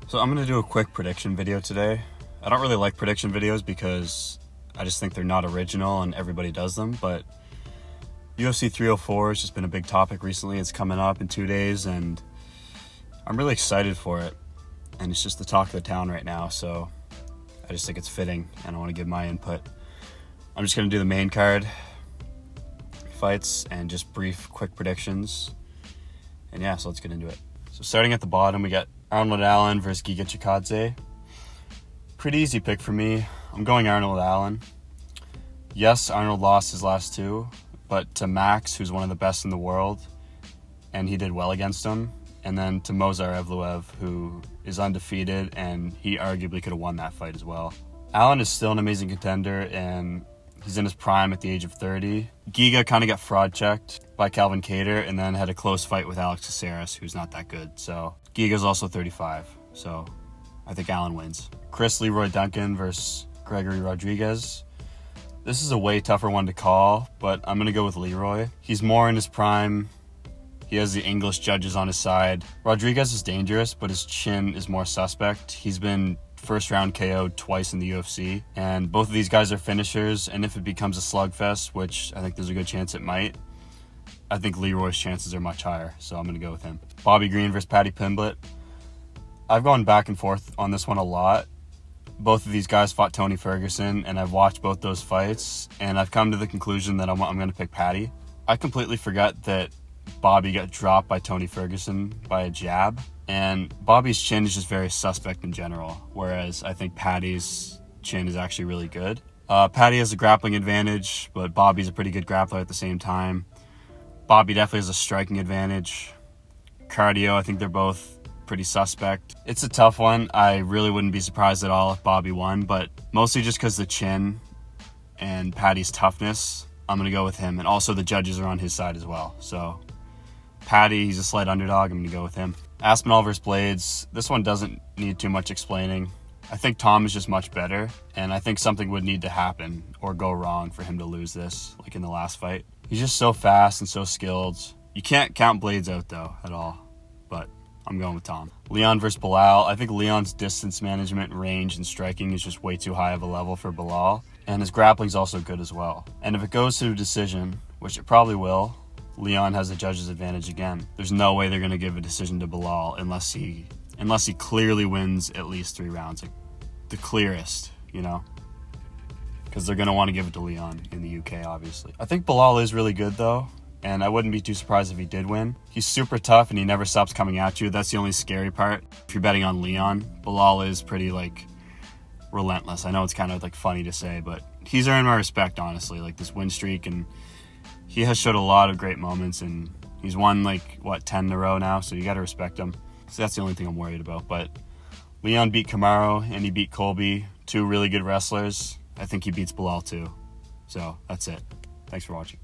So I'm going to do a quick prediction video today. I don't really like prediction videos because I just think they're not original and everybody does them, but UFC 304 has just been a big topic recently. It's coming up in 2 days and I'm really excited for it. And it's just the talk of the town right now, so I just think it's fitting and I want to give my input. I'm just going to do the main card fights and just brief quick predictions. And yeah, so let's get into it. So starting at the bottom, we got Arnold Allen versus Giga Chikadze. Pretty easy pick for me. I'm going Arnold Allen. Yes, Arnold lost his last two, but to Max, who's one of the best in the world, and he did well against him. And then to Movsar Evloev, who is undefeated, and he arguably could have won that fight as well. Allen is still an amazing contender, and he's in his prime at the age of 30. Giga kind of got fraud checked by Calvin Kattar and then had a close fight with Alex Caceres, who's not that good. So Giga's also 35, so I think Allen wins. Chris Leroy Duncan versus Gregory Rodriguez. This is a way tougher one to call, but I'm going to go with Leroy. He's more in his prime. He has the English judges on his side. Rodriguez is dangerous, but his chin is more suspect. He's been first round KO'd twice in the UFC, and both of these guys are finishers, and if it becomes a slugfest, which I think there's a good chance it might, I think Leroy's chances are much higher, so I'm going to go with him. Bobby Green versus Paddy Pimblett. I've gone back and forth on this one a lot. Both of these guys fought Tony Ferguson, and I've watched both those fights, and I've come to the conclusion that I'm going to pick Paddy. I completely forgot that Bobby got dropped by Tony Ferguson by a jab, and Bobby's chin is just very suspect in general, whereas I think Paddy's chin is actually really good. Paddy has a grappling advantage, but Bobby's a pretty good grappler at the same time. Bobby definitely has a striking advantage. Cardio, I think they're both pretty suspect. It's a tough one. I really wouldn't be surprised at all if Bobby won, but mostly just because the chin and Paddy's toughness, I'm going to go with him. And also the judges are on his side as well. So Paddy, he's a slight underdog. I'm going to go with him. Aspinall versus Blades. This one doesn't need too much explaining. I think Tom is just much better, and I think something would need to happen or go wrong for him to lose this, like in the last fight. He's just so fast and so skilled. You can't count Blades out, though, at all, but I'm going with Tom. Leon versus Bilal. I think Leon's distance management, range, and striking is just way too high of a level for Bilal, and his grappling's also good as well. And if it goes to a decision, which it probably will, Leon has the judge's advantage again. There's no way they're going to give a decision to Bilal unless he clearly wins at least 3 rounds. Like the clearest, you know? Because they're going to want to give it to Leon in the UK, obviously. I think Bilal is really good, though, and I wouldn't be too surprised if he did win. He's super tough, and he never stops coming at you. That's the only scary part. If you're betting on Leon, Bilal is pretty, relentless. I know it's kind of, funny to say, but he's earned my respect, honestly. This win streak, and he has showed a lot of great moments, and he's won 10 in a row now, so you got to respect him. So that's the only thing I'm worried about. But Leon beat Kamaru and he beat Colby, 2 really good wrestlers. I think he beats Bilal too. So that's it. Thanks for watching.